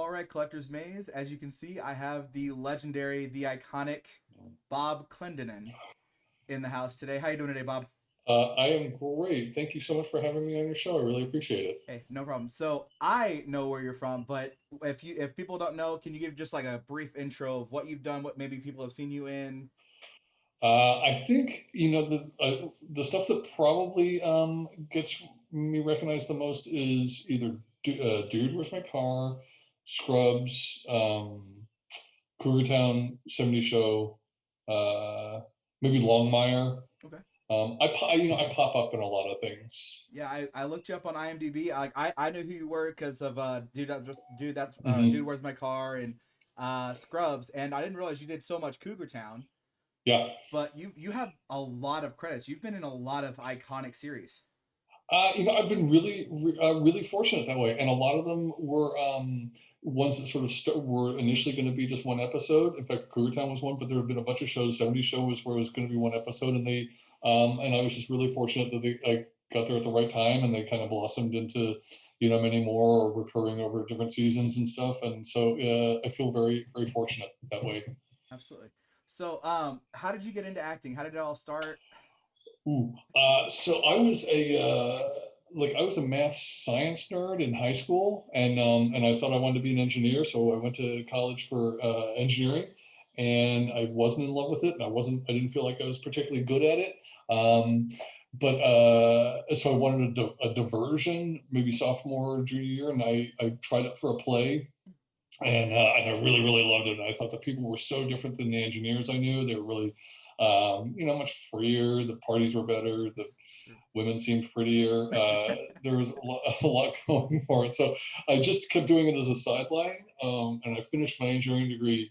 All right, Collector's Maze. As you can see, I have the legendary, the iconic Bob Clendenin in the house today. How you doing today, Bob? I am great. Thank you so much for having me on your show. I really appreciate it. Hey, no problem. So I know where you're from, but if people don't know, can you give just like a brief intro of what you've done, what maybe people have seen you in? I think the stuff that probably gets me recognized the most is either Dude, Where's My Car, Scrubs, Cougar Town, 70 Show, uh, maybe Longmire. Okay. I pop up in a lot of things. Yeah, I looked you up on IMDb. I knew who you were because of dude. Hmm. Where's my car and Scrubs, and I didn't realize you did so much Cougar Town. Yeah. But you have a lot of credits. You've been in a lot of iconic series. I've been really fortunate that way, and a lot of them were ones that sort of were initially going to be just one episode. In fact, Cougar Town was one, but there have been a bunch of shows. 70 Show was where it was going to be one episode, and I was just really fortunate that I got there at the right time, and they kind of blossomed into many more or recurring over different seasons and stuff. And so I feel very fortunate that way. Absolutely. So, how did you get into acting? How did it all start? Ooh. So I was a math science nerd in high school, and I thought I wanted to be an engineer, so I went to college for engineering, and I wasn't in love with it, and I didn't feel like I was particularly good at it. Um, but so I wanted a diversion, maybe sophomore or junior year, and I tried it for a play, and I really loved it. And I thought the people were so different than the engineers I knew. They were really, much freer. The parties were better. The Sure. women seemed prettier. There was a lot going for it. So I just kept doing it as a sideline, and I finished my engineering degree.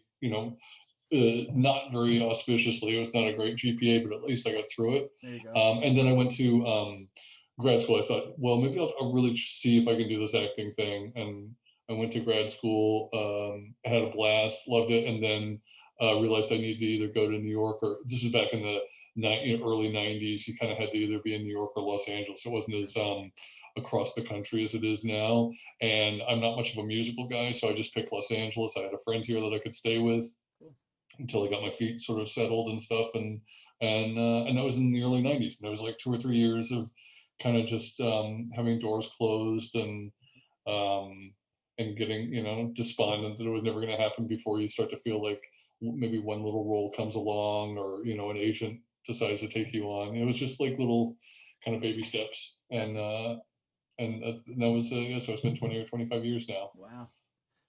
Not very auspiciously. It was not a great GPA, but at least I got through it. There you go. And then I went to grad school. I thought, well, maybe I'll really see if I can do this acting thing. And I went to grad school, had a blast, loved it, and then realized I needed to either go to New York or this was back in the early 90s. You kind of had to either be in New York or Los Angeles. It wasn't Sure. as across the country as it is now. And I'm not much of a musical guy, so I just picked Los Angeles. I had a friend here that I could stay with Cool. until I got my feet sort of settled and stuff. And that was in the early '90s. And there was like 2 or 3 years of kind of just having doors closed um, and getting despondent that it was never going to happen before you start to feel like maybe one little role comes along or an agent decides to take you on. It was just like little kind of baby steps. Absolutely. And that was yeah, so it's been 20 or 25 years now. Wow.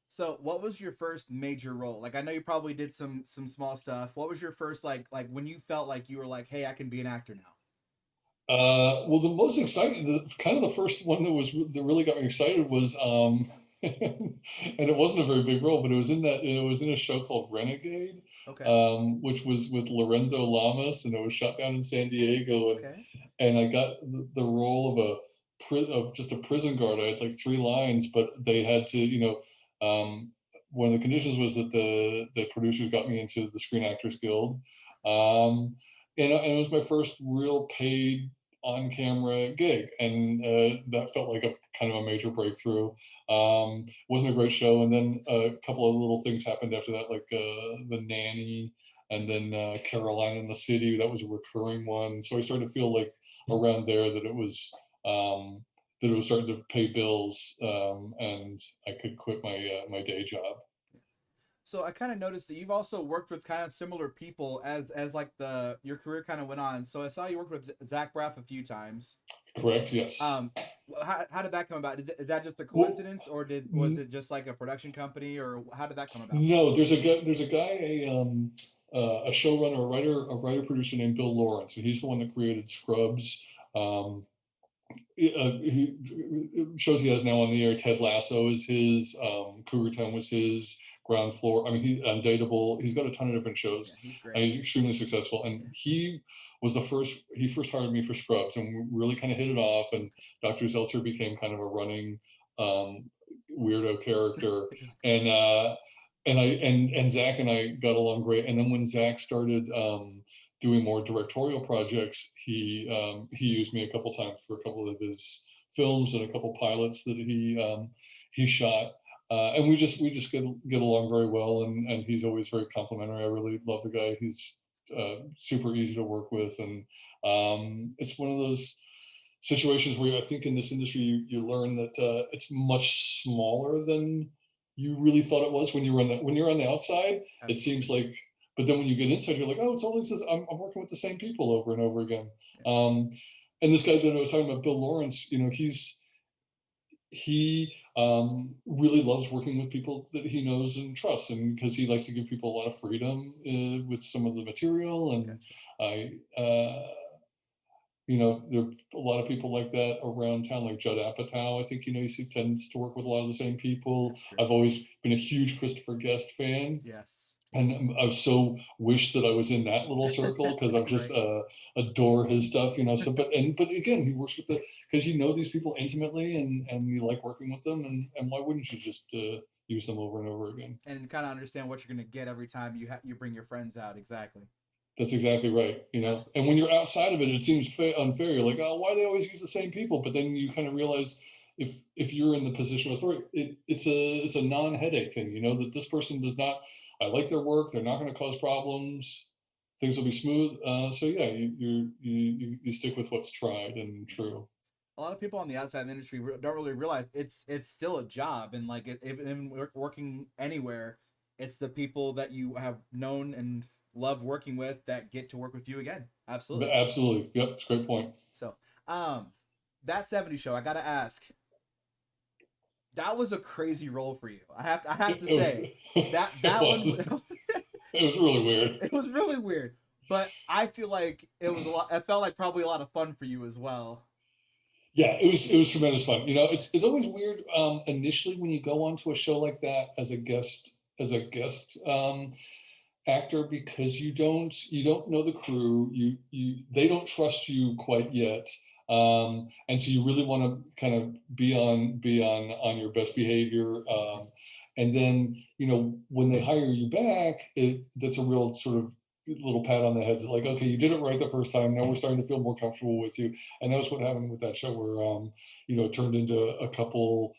So, what was your first major role? Like, I know you probably did some small stuff. What was your first like when you felt like you were like, hey, I can be an actor now? Well, the most exciting, kind of the first one that really got me excited was, and it wasn't a very big role, but it was in a show called Renegade, Okay. which was with Lorenzo Lamas, and it was shot down in San Diego, Okay. and I got the role of of just a prison guard. I had like three lines, but they had to, one of the conditions was that the producers got me into the Screen Actors Guild. Um, and it was my first real paid on camera gig, and that felt like a kind of a major breakthrough. Wasn't a great show, and then a couple of little things happened after that, like the nanny, and then Caroline in the City. That was a recurring one, so I started to feel like around there um, that it was starting to pay bills, and I could quit my day job. So I kind of noticed that you've also worked with kind of similar people as like the your career kind of went on. So I saw you worked with Zach Braff a few times. Correct? Yes. Um, how did that come about? Is that just a Well, coincidence, or was it just like a production company, or how did that come about? no, there's a guy, a showrunner, a writer producer named Bill Lawrence, and he's the one that created Scrubs. Um, shows he has now on the air. Ted Lasso is his. Cougar Town was his. Ground Floor. I mean, he Undateable. He's got a ton of different Yeah, shows, he's and great. he's extremely successful. And Yeah. he was the first. He first hired me for Scrubs, and we really kind of hit it off. And Dr. Zeltzer became kind of a running um, weirdo character, It's great. and Zach and I got along great. And then when Zach started doing more directorial projects, he used me a couple times for a couple of his films and a couple pilots that he shot. And we just get along very well, and he's always very complimentary. I really love the guy. He's super easy to work with, and it's one of those situations where I think in this industry you learn that it's much smaller than you really thought it was when you're on the outside. It seems Absolutely. like, but then when you get inside, you're like, oh, it's always this. I'm working with the same people over and over again. Yeah. Um, and this guy that I was talking about, Bill Lawrence, he really loves working with people that he knows and trusts, and because he likes to give people a lot of freedom with some of the material. And Gotcha. I there are a lot of people like that around town, like Judd Apatow. I think you see tends to work with a lot of the same people. That's true. I've always been a huge Christopher Guest fan, Yes. and Yes. I've so wished that I was in that little circle because I've just Right. adore his stuff. So, but again, he works with because these people intimately, and you like working with them, and why wouldn't you just use them over and over again? And kind of understand what you're gonna get every time you bring your friends out. Exactly. That's exactly right. Absolutely. And when you're outside of it, it seems unfair. You're like, oh, why do they always use the same people? But then you kind of realize if you're in the position of authority, it's a non-headache thing. That this person does not. I like their work. They're not going to cause problems. Things will be smooth. So yeah, you stick with what's tried and Yeah. true. A lot of people on the outside of the industry don't really realize it's still a job, and like even working anywhere, it's the people that you have known and loved working with that get to work with you again. But Absolutely. absolutely, yep, it's a great point. So, um, that '70s show, I gotta ask, that was a crazy role for you. I have to It was say that it that one was it was really weird. it was really weird, but I feel like it was a lot. It felt like probably a lot of fun for you as well. Yeah, it was tremendous fun. It's always weird initially when you go onto a show like that as a guest actor because you don't know the crew. They don't trust you quite yet. And so you really want to kind of be on your best behavior. And then when they hire you back, that's a real sort of little pat on the head, like, okay, you did it right the first time. Now we're starting to feel more comfortable with you. And that was what happened with that show, where it turned into a couple,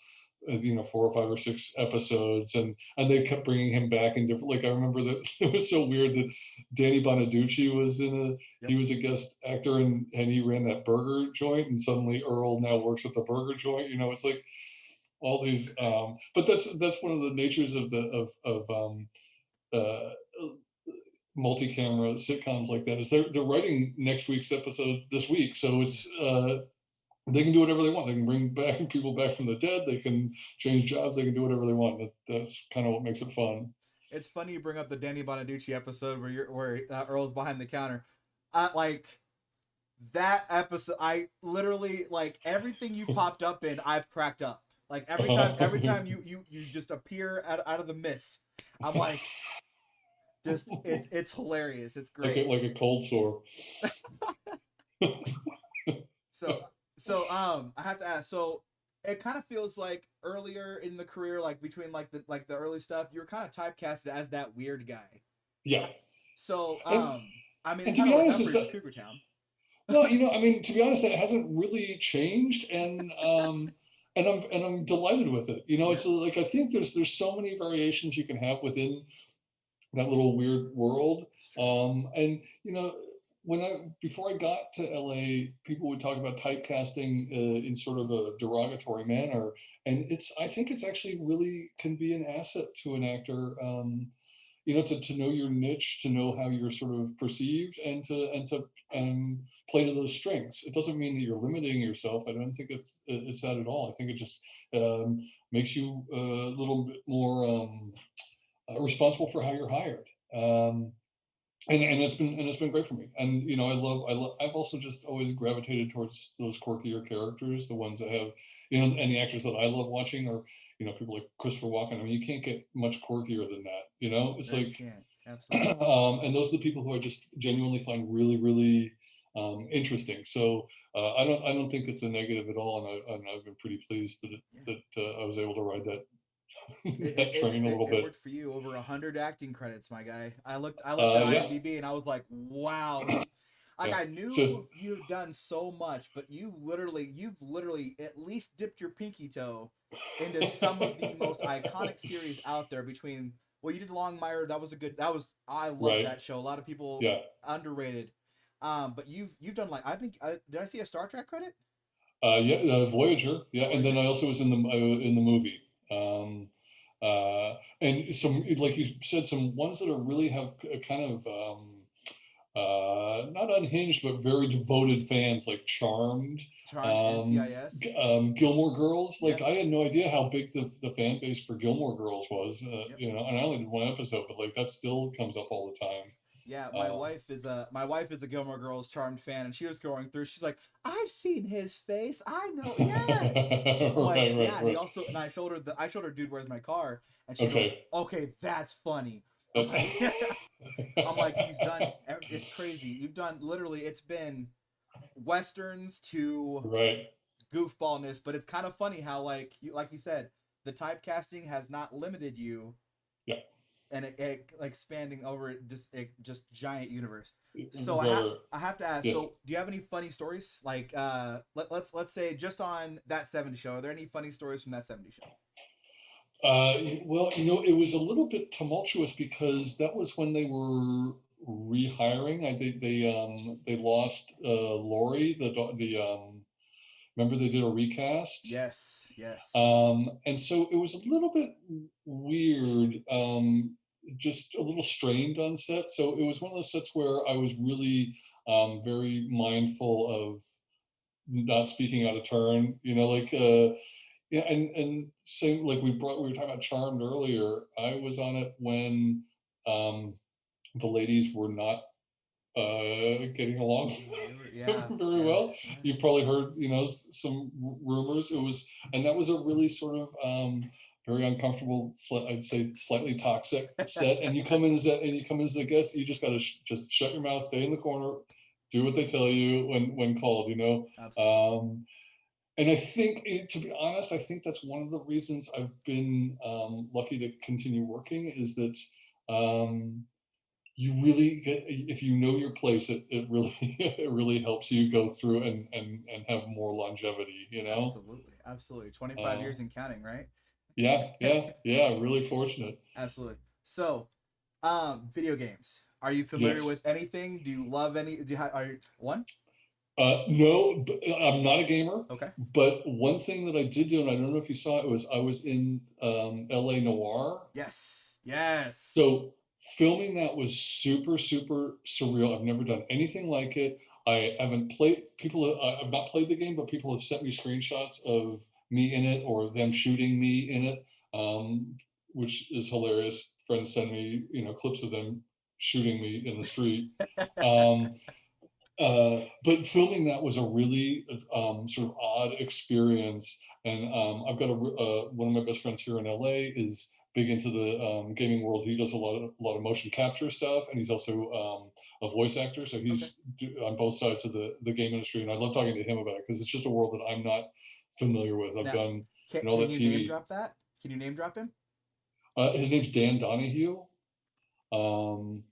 4 or 5 or 6 episodes, and they kept bringing him back in different. Like I remember that it was so weird that Danny Bonaducci was he Yep. was a guest actor, and he ran that burger joint, and suddenly Earl now works at the burger joint. It's like all these. But that's one of the natures of uh, multi-camera sitcoms like that, is they're writing next week's episode this week, so Yeah. it's they can do whatever they want. They can bring back people back from the dead. They can change jobs. They can do whatever they want. That's kind of what makes it fun. It's funny you bring up the Danny Bonaducci episode where Earl's behind the counter. Like that episode, I literally like everything you've popped up in. I've cracked up. Like every time you just appear out of the mist, I'm like, just it's hilarious. It's like a great. like a cold sore. So I have to ask. So it kind of feels like earlier in the career, like between like the early stuff, you were kind of typecasted as that weird guy. Yeah, So and I mean, it and to kind be of worked honest, out for it's you for Cougar Town. well, I mean, to be honest, that hasn't really changed, and I'm delighted with it. Yeah. It's like I think there's so many variations you can have within that little weird world. It's true. And when I before I got to LA, people would talk about typecasting in sort of a derogatory manner, and I think it's actually really can be an asset to an actor. To know your niche, to know how you're sort of perceived, and to play to those strengths. It doesn't mean that you're limiting yourself. I don't think it's that at all. I think it just makes you a little bit more responsible for how you're hired. And it's been great for me. And I've also just always gravitated towards those quirkier characters, the ones that have and the actors that I love watching are people like Christopher Walken. I mean, you can't get much quirkier than that. It's No, you like can't. Absolutely. and those are the people who I just genuinely find really, really interesting. So I don't think it's a negative at all, and I've been pretty pleased that Yeah. I was able to ride that It, it, that it, train a it, little it bit. worked for you. Over 100 acting credits, my guy. I looked at Yeah. IMDb and I was like, wow. Like Yeah. I So knew you've done so much, but you've literally at least dipped your pinky toe into some of the most iconic series out there. Between, well, you did Longmire. I love Right. that show. A lot of people Yeah. underrated. But you've done, like, I think, did I see a Star Trek credit? Yeah, Voyager. Yeah, and then Voyager. I also was in the movie. And some, like you said, some ones that are really have a kind of not unhinged, but very devoted fans, like Charmed, Charmed, NCIS. Gilmore Girls. Like Yep. I had no idea how big the fan base for Gilmore Girls was. Yep. And I only did one episode, but like that still comes up all the time. Yeah, Uh, my wife is a Gilmore Girls Charmed fan, and she was going through. She's like, "I've seen his face. I know." Yes. I'm like, right, right, "Yeah." He right. also, and I showed her, "Dude, where's my car?" And she goes, Okay, "Okay, that's funny." I'm that's like, I'm like, he's done. It's crazy. You've done, literally. It's been westerns to right. goofballness, but it's kind of funny how, like you said, the typecasting has not limited you, Yeah, and it like expanding over just giant universe. So very. I have to ask. Yes. So do you have any funny stories? Like, let's say, just on that '70s show. Are there any funny stories from that '70s show? Well, it was a little bit tumultuous because that was when they were rehiring. They lost Lori, remember they did a recast. Yes, yes. And so it was a little bit weird, just a little strained on set. So it was one of those sets where I was really very mindful of not speaking out of turn. Yeah, and same, like we were talking about Charmed earlier. I was on it when um, the ladies were not getting along They were, yeah, very yeah, well. yeah. You've probably heard, some rumors. And that was a really sort of very uncomfortable, I'd say slightly toxic set. And you come in as a guest. You just got to just shut your mouth, stay in the corner, do what they tell you when called. Absolutely. And I think, to be honest, I think that's one of the reasons I've been lucky to continue working is that um, you really get, if you know your place, it really it really helps you go through and have more longevity. Absolutely, absolutely. 25 Uh, years and counting, right? yeah, yeah, yeah. Really fortunate. Absolutely. So, video games. Are you familiar Yes. with anything? Do you love any? Are you one? No, I'm not a gamer. Okay. But one thing that I did do, and I don't know if you saw it, was I was in L.A. Noir. Yes. Yes. So filming that was super, super surreal. I've never done anything like it. I haven't played. I've not played the game, but people have sent me screenshots of me in it or them shooting me in it, which is hilarious. Friends send me, clips of them shooting me in the street. Um, but filming that was a really sort of odd experience. And I've got one of my best friends here in LA is big into the gaming world. He does a lot of motion capture stuff, and he's also a voice actor. So Okay. he's on both sides of the game industry, and I love talking to him about it because it's just a world that I'm not familiar with. I've Now, done all can that you name TV. drop that? Can you name drop him? His name's Dan Donahue. Um,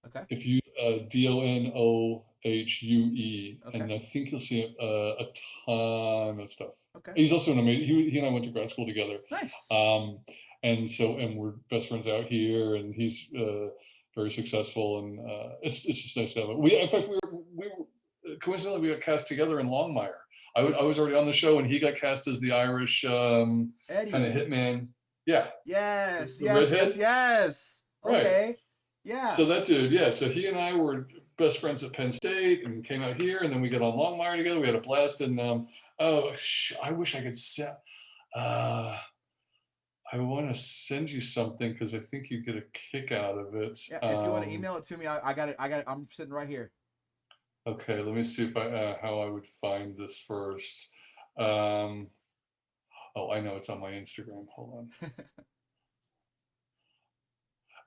Okay. if you Donohue, Okay. and I think you'll see a ton of stuff. Okay. He's also an amazing. He and I went to grad school together, Nice. and we're best friends out here, and he's very successful, and it's just nice to have him. In fact, we were coincidentally we got cast together in Longmire. I was already on the show, and he got cast as the Irish kind of Eddie. hitman. Yeah, Yes. the Yes. Yes. redhead, Yes. right? Okay. Yeah. So that dude, yeah. So he and I were best friends at Penn State and came out here, and then we got on Longmire together. We had a blast, and I wish I could send. Uh, I want to send you something because I think you get a kick out of it. Yeah. If you want to email it to me, I got it. I got it. I'm sitting right here. Okay, let me see if I how I would find this first. Um, oh, I know it's on my Instagram. Hold on.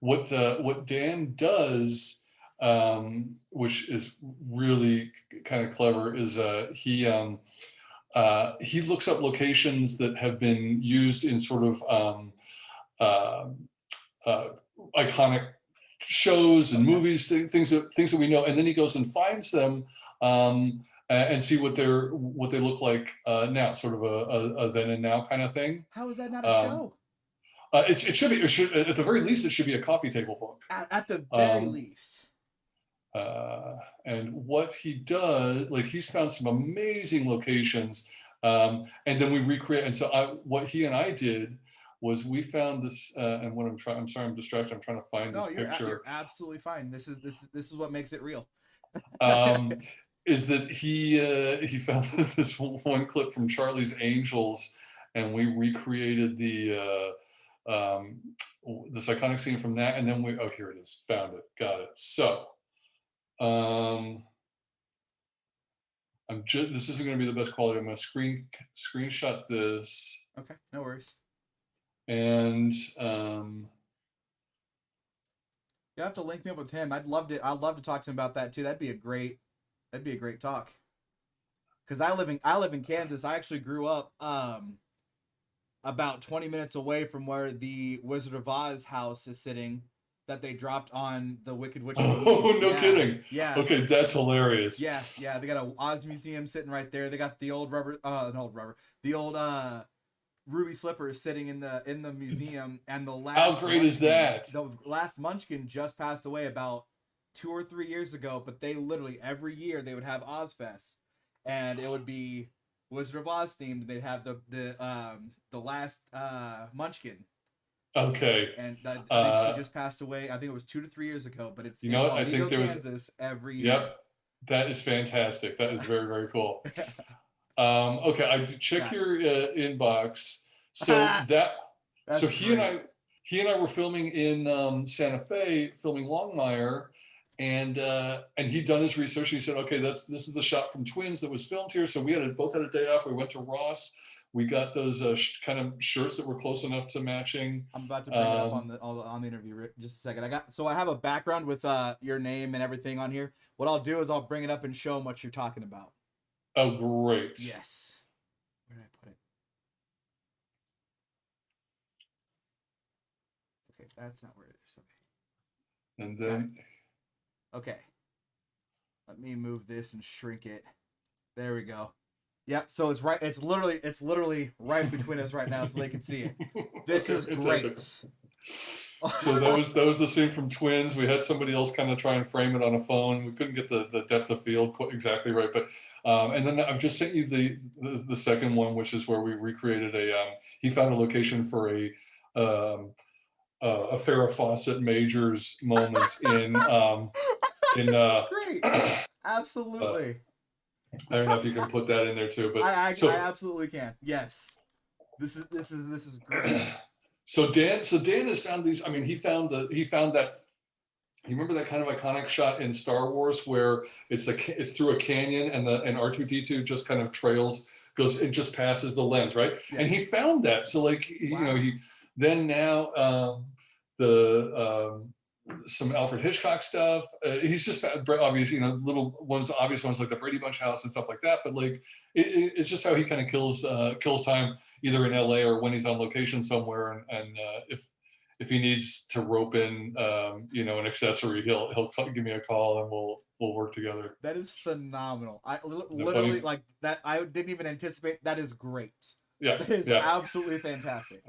What Dan does, which is really kind of clever, is he looks up locations that have been used in sort of uh, uh, iconic shows and Okay. movies, things that we know, and then he goes and finds them, um, and see what they look like now, sort of a then and now kind of thing. How is that not a Um, show? it should be. It should, at the very least, it should be a coffee table book. At the very Um, least. uh, and what he does, like he's found some amazing locations, and then we recreate. And so what he and I did was we found this, and what I'm trying, I'm sorry, I'm distracted. I'm trying to find No, this you're picture. absolutely fine. This is what makes it real. Um, is that he found this one clip from Charlie's Angels, and we recreated this iconic scene from that, and then here it is, found it, got it. So um, this isn't going to be the best quality. I'm going to screenshot this, Okay, no worries. and You have to link me up with him. I'd love to talk to him about that too. That'd be a great talk. Because I live in Kansas. I actually grew up about 20 minutes away from where the Wizard of Oz house is sitting, that they dropped on the Wicked Witch of the East. oh, no Yeah. kidding. Yeah. Okay, that's hilarious. Yeah. They got a Oz museum sitting right there. They got the old ruby slippers sitting in the museum. And the last How great is that? The last Munchkin just passed away about 2 or 3 years ago, but they literally every year they would have Ozfest, and it would be Wizard of Oz themed. They'd have the last Munchkin. Okay. And I think she just passed away. I think it was 2 to 3 years ago. But it's you know what? I think there Kansas was every year. Yep, that is fantastic. That is very, very cool. Okay, I did check your inbox. So so he and I were filming in Santa Fe, filming Longmire, and he'd done his research. He said, okay, this is the shot from Twins that was filmed here. So we both had a day off. We went to Ross. We got those kind of shirts that were close enough to matching. I'm about to bring it up on the interview, Rick. Just a second. I have a background with your name and everything on here. What I'll do is I'll bring it up and show them what you're talking about. Oh, great. Yes. Where did I put it? Okay, that's not where it is. Okay. And then okay. Let me move this and shrink it. There we go. Yep. So it's right. It's literally right between us right now, so they can see it. This is great. So that was the scene from Twins. We had somebody else kind of try and frame it on a phone. We couldn't get the depth of field exactly right, but and then I've just sent you the second one, which is where we recreated he found a location for a Farrah Fawcett Majors moment in great. Absolutely. I don't know if you can put that in there too, but I absolutely can. Yes, this is great. So Dan has found these. I mean, he found that. You remember that kind of iconic shot in Star Wars where it's through a canyon and R2-D2 just kind of it just passes the lens, right? Yeah. And he found that. So like wow. Some Alfred Hitchcock stuff. He's just obvious, little ones, obvious ones like the Brady Bunch house and stuff like that. But like, it's just how he kind of kills time either in LA or when he's on location somewhere. And if he needs to rope in, an accessory, he'll give me a call and we'll work together. That is phenomenal. I literally like that. I didn't even anticipate. That is great. Yeah, that is absolutely fantastic.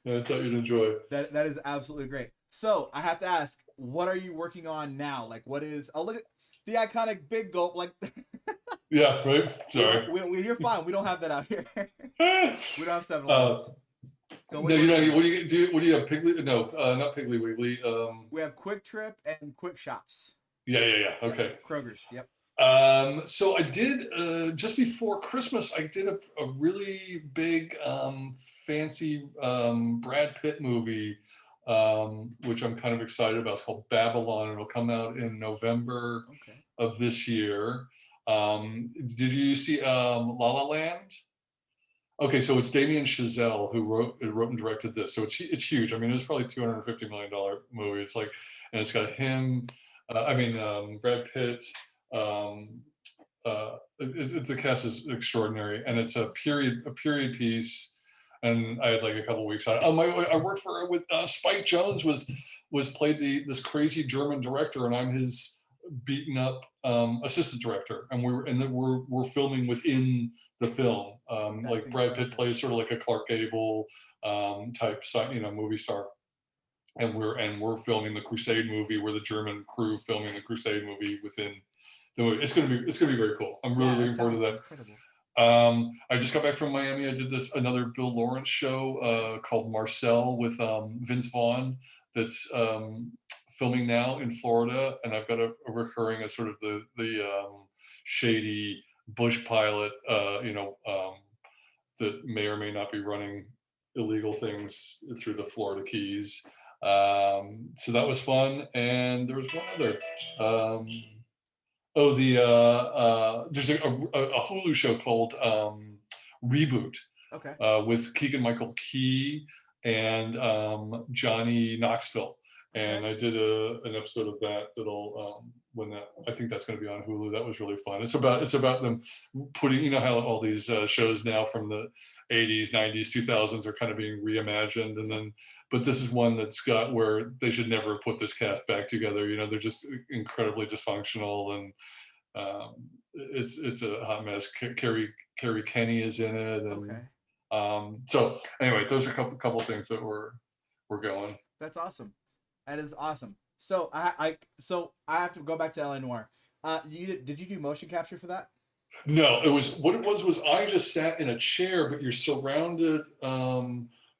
Yeah, I thought you'd enjoy. That is absolutely great. So I have to ask, what are you working on now? Like, what is? Oh, look at the iconic big gulp. Like, yeah, right. Sorry, you're fine. We don't have that out here. We don't have 7-Elevens. So what do you have? Piggly? No, not Piggly Wiggly. We have Quick Trip and Quick Shops. Yeah. Okay. Kroger's. Yep. So I did just before Christmas. I did a really big, fancy Brad Pitt movie, which I'm kind of excited about. It's called Babylon. It'll come out in November of this year. Did you see La La Land? Okay, so it's Damien Chazelle who wrote and directed this. So it's huge. I mean, it's probably $250 million movie. It's like, and it's got him. Brad Pitt. The cast is extraordinary, and it's a period piece. And I had like a couple weeks on it. I worked with Spike Jonze was played this crazy German director, and I'm his beaten up assistant director, and then we're filming within the film. That's Like Brad Pitt incredible. plays sort of like a Clark Gable type, movie star, and we're filming the Crusade movie. We're the German crew filming the Crusade movie within the movie. It's gonna be very cool. I'm really Yeah, that looking forward to sounds that. incredible. I just got back from Miami. I did another Bill Lawrence show called Marcel with Vince Vaughn. That's filming now in Florida, and I've got a recurring as sort of the shady bush pilot, that may or may not be running illegal things through the Florida Keys. So that was fun, and there was one other. Um, Oh, there's a Hulu show called Reboot Okay. with Keegan Michael Key and Johnny Knoxville, Okay. and I did an episode of that that'll when that I think that's going to be on Hulu. That was really fun. It's about them putting, how all these shows now from the 80s, 90s, 2000s are kind of being reimagined, and then but this is one that's got where they should never have put this cast back together. They're just incredibly dysfunctional, and it's a hot mess. Carrie Kenny is in it, and Okay. so anyway, those are a couple of things that we're going. That's awesome. That is awesome. So I have to go back to LA Noir. Did you do motion capture for that? No, it was what it was I just sat in a chair, but you're surrounded.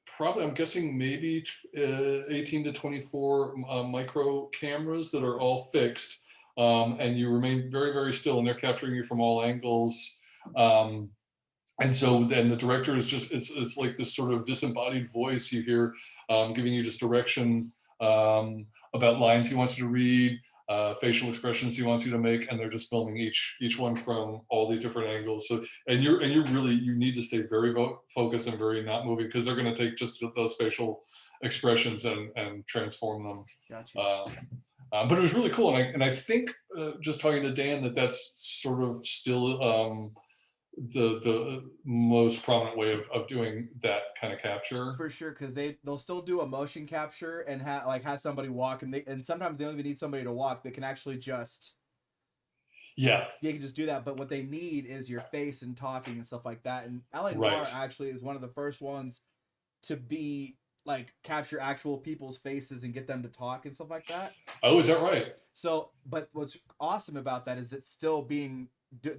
Probably, I'm guessing maybe 18 to 24 micro cameras that are all fixed, and you remain very, very still, and they're capturing you from all angles. Um, and so then the director is just it's like this sort of disembodied voice you hear, giving you just direction about lines he wants you to read, facial expressions he wants you to make, and they're just filming each one from all these different angles. So and you're really, you need to stay very focused and very not moving, because they're going to take just those facial expressions and transform them. Got you. um, but it was really cool, and I think, just talking to Dan, that's sort of still the most prominent way of doing that kind of capture. For sure, because they'll still do a motion capture and have somebody walk, and sometimes they don't even need somebody to walk. They can actually just Yeah, they can just do that. But what they need is your face and talking and stuff like that. And LA Noir right. actually is one of the first ones to be like capture actual people's faces and get them to talk and stuff like that. Oh, is that right? So, but what's awesome about that is it's still being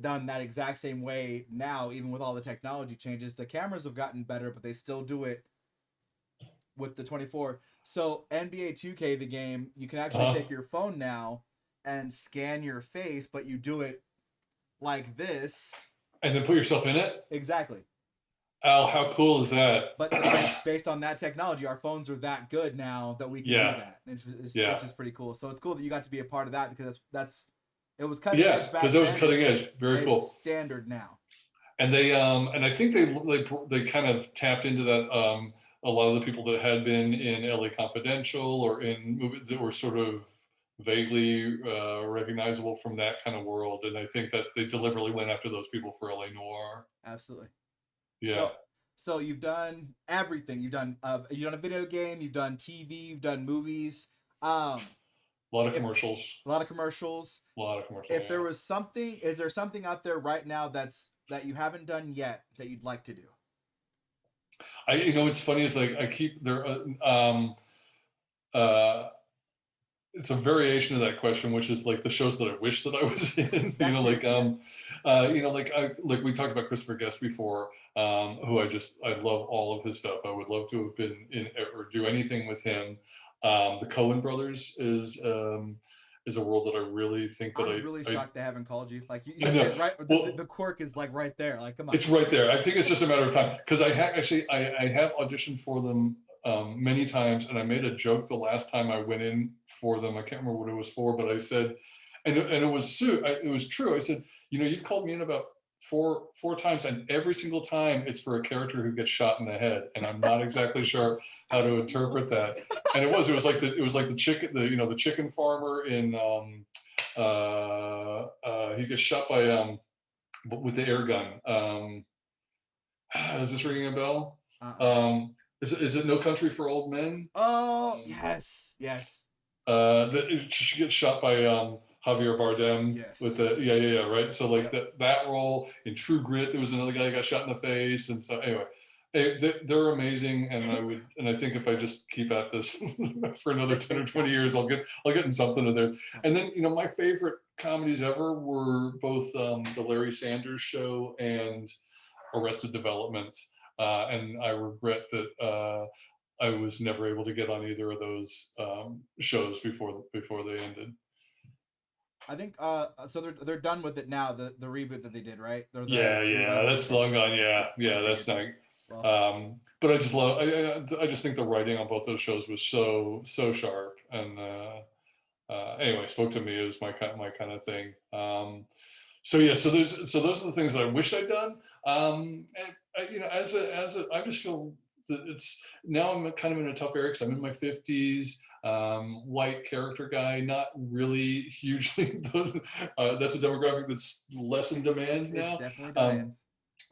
done that exact same way now, even with all the technology changes. The cameras have gotten better, but they still do it with the 24. So NBA 2K, the game, you can actually Uh-huh. take your phone now and scan your face, but you do it like this. And then put yourself in it. Exactly. Al, how cool is that? But it's based on that technology. Our phones are that good now that we can do Yeah, that. It's yeah, just pretty cool. So it's cool that you got to be a part of that, because that's it was cutting yeah. edge Because back that was then. cutting edge. Very It's cool. standard now. And and I think they kind of tapped into that. A lot of the people that had been in LA Confidential or in movies that were sort of vaguely recognizable from that kind of world, and I think that they deliberately went after those people for LA Noir. Absolutely. Yeah, So you've done everything. You've done a video game. You've done TV. You've done movies. a lot of If commercials. a lot of commercials. A lot of commercials. If there Yeah. was something, is there something out there right now that you haven't done yet that you'd like to do? It's funny. It's like I keep there. Uh, it's a variation of that question, which is like the shows that I wish that I was in. That too. Yeah. Like we talked about Christopher Guest before, who I love all of his stuff. I would love to have been in or do anything with him. The Coen brothers is a world that I really think that I'm really shocked they haven't called you. Like I know. right, Well, the quirk is like right there. Like, come on. it's right there. I think it's just a matter of time, because I have auditioned for them many times, and I made a joke the last time I went in for them. I can't remember what it was for, but I said, and it was true. I said, you've called me in about four times, and every single time it's for a character who gets shot in the head, and I'm not exactly sure how to interpret that. And it was like the chicken, the chicken farmer in he gets shot by with the air gun. Is this ringing a bell? Is it No Country for Old Men? Oh yes, yes. She gets shot by Javier Bardem with Yes. the right. So like Yep. that role in True Grit, there was another guy who got shot in the face, and so anyway, they're amazing, and I think if I just keep at this for another ten They or 20 years, got you. I'll get in something of theirs. And Something. then my favorite comedies ever were both the Larry Sanders Show and Arrested Development, and I regret that I was never able to get on either of those shows before they ended. I think so they're done with it now, the reboot that they did, right? Or Yeah, the yeah, revival. that's Okay. long gone. Yeah, Yeah, I yeah, that's figured. not. Well, But I just love. I just think the writing on both those shows was so sharp, and anyway, spoke to me. It was my kind of thing. So yeah, so those are the things that I wish I'd done. And I just feel that it's now I'm kind of in a tough area because I'm in my 50s. White character guy, not really hugely. That's a demographic that's less in demand it's now. definitely dying. Um,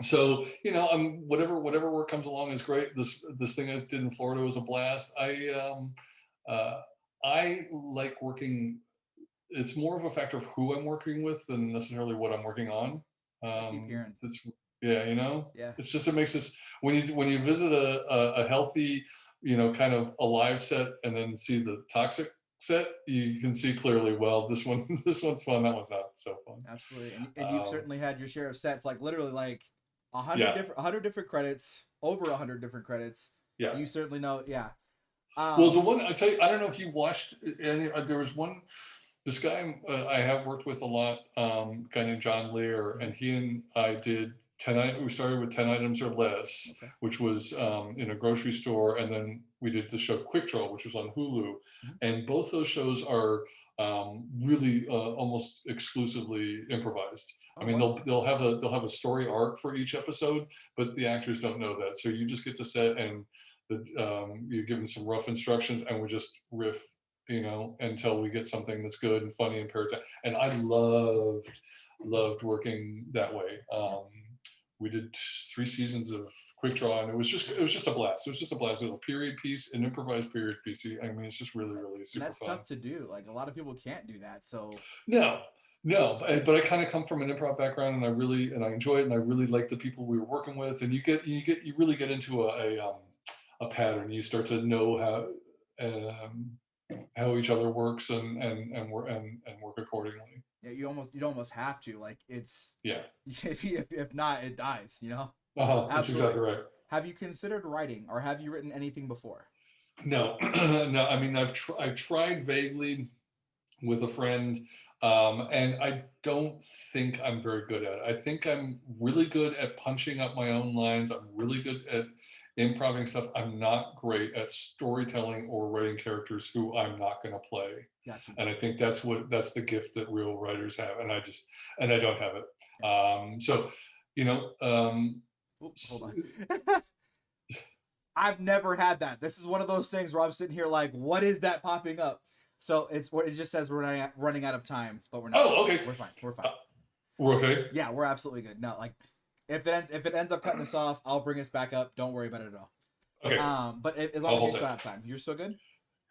so I'm whatever work comes along is great. This thing I did in Florida was a blast. Uh, I like working. It's more of a factor of who I'm working with than necessarily what I'm working on. I keep hearing. It's yeah, Yeah. it's just it makes us when you visit a healthy, kind of alive set and then see the toxic set, you can see clearly. Well, this one this one's fun. That one's not so fun. Absolutely. And you've Um, certainly had your share of sets, like literally like yeah, a hundred different credits, over 100 different credits. yeah. You certainly know, yeah. Well, the Um, one I tell you, I don't know if you watched any. There was one. This guy I have worked with a lot, guy named John Lear, mhm, and he and I did 10. We started with 10 items or less, okay. which was in a grocery store, and then we did the show Quick Draw, which was on Hulu, Mhm. and both those shows are really almost exclusively improvised. I Oh mean, wow. they'll have a story arc for each episode, but the actors don't know that, so you just get to set and you're given some rough instructions, and we just riff until we get something that's good and funny and parrot. And I loved working that way. Yeah. We did 3 seasons of Quick Draw, and it was just a blast. It was just a blast. It was a period piece, an improvised period piece. I mean, it's just really And super that's fun. tough to do. Like a lot of people can't do that. So No, no, but I kind of come from an improv background, and I enjoy it, and I really like the people we were working with, and you really get into a pattern. You start to know how each other works and work accordingly. yeah, you'd almost have to. Like it's Yeah. if not, it dies, you know? That's Absolutely. exactly right. Have you considered writing or have you written anything before? No, no. I mean, I've tried vaguely with a friend, and I don't think I'm very good at it. I think I'm really good at punching up my own lines. I'm really good at improving stuff. I'm not great at storytelling or writing characters who I'm not going to play. Got you. And I think that's the gift that real writers have, and I don't have it. Yeah. So, you know, um, Oop, hold on. I've never had that. This is one of those things where I'm sitting here like, what is that popping up? So it just says we're running out of time, but we're not. oh, okay, We're fine. We're fine. uh, we're okay. Yeah, we're absolutely good. No, like if it ends up cutting us off, I'll bring us back up. Don't worry about it at all. Okay, But as long I'll as you hold still that. have time, you're still good.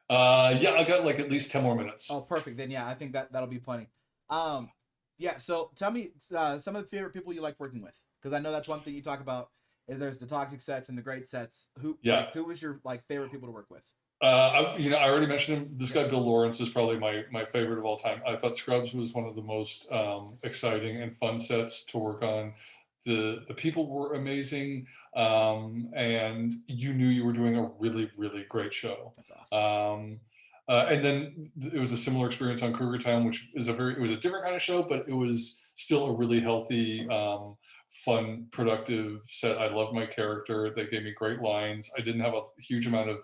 Yeah, I got like at least 10 more minutes. Oh, perfect. Then yeah, I think that'll be plenty. Um, yeah. So tell me some of the favorite people you like working with, because I know that's one thing you talk about. Is there's the toxic sets and the great sets. Yeah. Who was your like favorite people to work with? I already mentioned him. This Yep. guy, Bill Lawrence, is probably my favorite of all time. I thought Scrubs was one of the most Yes. exciting and fun sets to work on. The people were amazing, and you knew you were doing a really great show. That's awesome. And then it was a similar experience on Cougar Town, which is it was a different kind of show, but it was still a really healthy, fun, productive set. I loved my character. They gave me great lines. I didn't have a huge amount of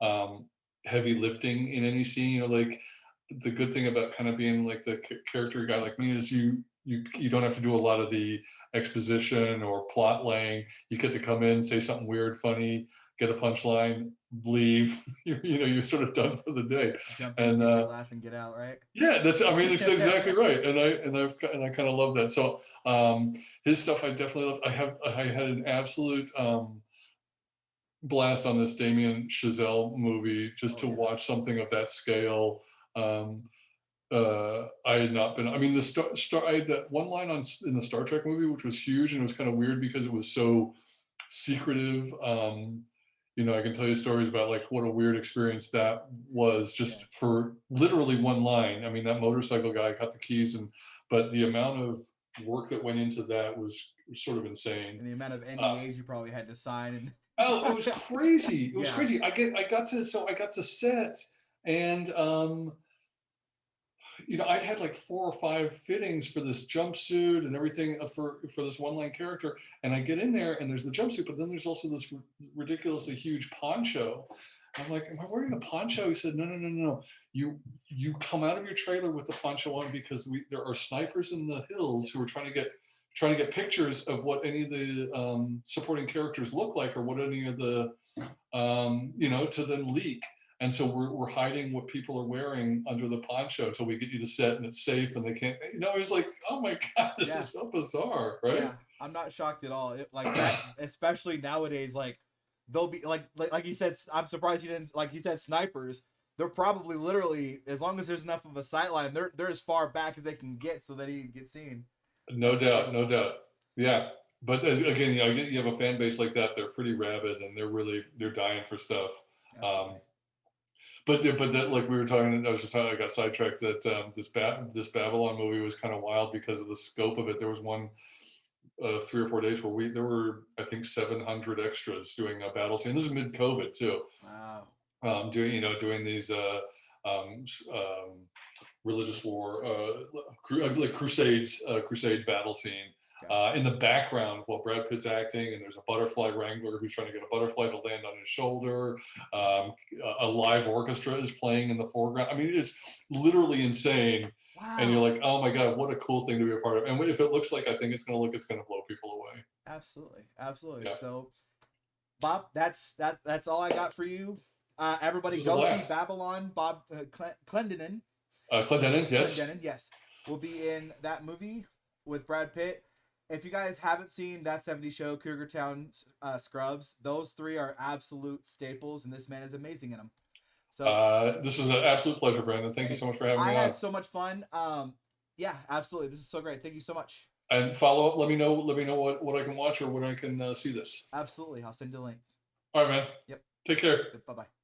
um, heavy lifting in any scene. Like the good thing about kind of being like the character guy like me is you don't have to do a lot of the exposition or plot laying. You get to come in, say something weird, funny, get a punchline, leave. You're sort of done for the day. Yeah. Jump in, And get your laugh, and get out. Right. yeah, I mean, that's exactly right. And I kind of love that. So his stuff I definitely love. I had an absolute blast on this Damien Chazelle movie just Oh to yeah. watch something of that scale. Um, I had not been. I mean, the I had that one line in the Star Trek movie, which was huge, and it was kind of weird because it was so secretive. I can tell you stories about like what a weird experience that was Yeah. just for literally one line. I mean, that motorcycle guy got the keys, but the amount of work that went into that was sort of insane. And the amount of Uh, NDAs you probably had to sign oh, it and was crazy. It was yeah. crazy. I got to set, and I'd had like 4 or 5 fittings for this jumpsuit and everything for this one line character, and I get in there and there's the jumpsuit, but then there's also this ridiculously huge poncho. I'm like, am I wearing the poncho? He said, no, no, no, no, no. You come out of your trailer with the poncho on because there are snipers in the hills who are trying to get pictures of what any of the supporting characters look like or what any of the to then leak. And so we're hiding what people are wearing under the poncho until we get you to set and it's safe and they can't. It was like, oh my god, this Yeah. is so bizarre, right? Yeah. I'm not shocked at all. Like that, especially nowadays, like they'll be like you said, I'm surprised you didn't like you said snipers. They're probably literally as long as there's enough of a sight line, they're as far back as they can get so that he can get seen. No That's doubt, no incredible. doubt. Yeah, but again, you have a fan base like that. They're pretty rabid and they're dying for stuff. Absolutely. Um, but like we were talking, I was just talking, I got sidetracked that this Babylon movie was kind of wild because of the scope of it. There was one 3 or 4 days where there were I think 700 extras doing a battle scene. This is mid COVID too. Wow. Doing these um, religious war like crusades battle scene. Gotcha. In the background, while Brad Pitt's acting, and there's a butterfly wrangler who's trying to get a butterfly to land on his shoulder. Um, a live orchestra is playing in the foreground. I mean, it's literally insane. And you're Wow. like, oh my god, what a cool thing to be a part of. And if it looks like I think it's going to look, it's going to blow people away. Absolutely. Absolutely. Yeah, So Bob, that's all I got for you. this Everybody was a go see blast. Babylon. Bob Clendenin, Clendenin, yes. Clendenin, yes, will be in that movie with Brad Pitt. If you guys haven't seen That 70s Show, Cougar Town, Scrubs, those three are absolute staples, and this man is amazing in them. So, This is an absolute pleasure, Brandon. Thank you hey, so much for having I me had on. so much fun. Yeah, absolutely. This is so great. Thank you so much. And follow up. Let me know. Let me know what I can watch or when I can see this. Absolutely. I'll send you a link. All right, man. Yep. Take care. Bye bye.